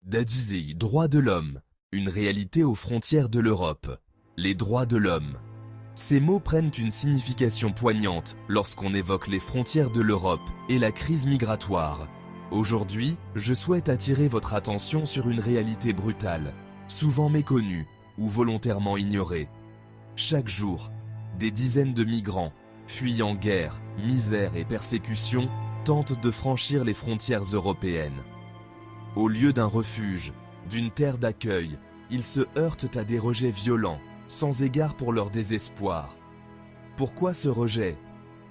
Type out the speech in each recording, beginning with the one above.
Dadizei, droits de l'homme, une réalité aux frontières de l'Europe. Les droits de l'homme. Ces mots prennent une signification poignante lorsqu'on évoque les frontières de l'Europe et la crise migratoire. Aujourd'hui, je souhaite attirer votre attention sur une réalité brutale, souvent méconnue ou volontairement ignorée. Chaque jour, des dizaines de migrants, fuyant guerre, misère et persécution, tentent de franchir les frontières européennes. Au lieu d'un refuge, d'une terre d'accueil, ils se heurtent à des rejets violents, sans égard pour leur désespoir. Pourquoi ce rejet?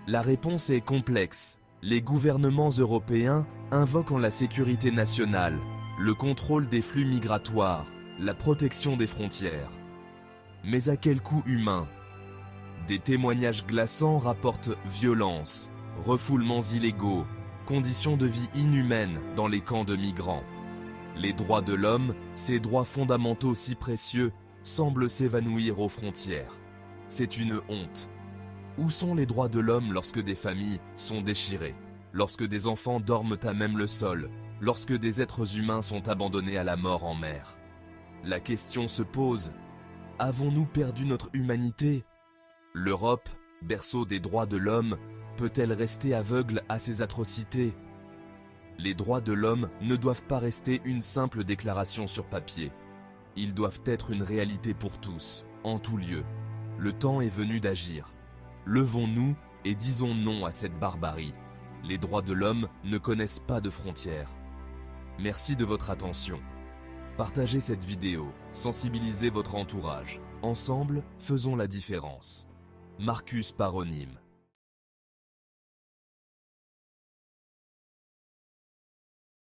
La réponse est complexe. Les gouvernements européens invoquent la sécurité nationale, le contrôle des flux migratoires, la protection des frontières. Mais à quel coût humain? Des témoignages glaçants rapportent violence, refoulements illégaux, conditions de vie inhumaines dans les camps de migrants. Les droits de l'homme, ces droits fondamentaux si précieux, semblent s'évanouir aux frontières. C'est une honte. Où sont les droits de l'homme lorsque des familles sont déchirées, lorsque des enfants dorment à même le sol, lorsque des êtres humains sont abandonnés à la mort en mer? La question se pose, avons-nous perdu notre humanité? L'Europe, berceau des droits de l'homme, peut-elle rester aveugle à ces atrocités? Les droits de l'homme ne doivent pas rester une simple déclaration sur papier. Ils doivent être une réalité pour tous, en tout lieu. Le temps est venu d'agir. Levons-nous et disons non à cette barbarie. Les droits de l'homme ne connaissent pas de frontières. Merci de votre attention. Partagez cette vidéo, sensibilisez votre entourage. Ensemble, faisons la différence. Marcus Paronyme.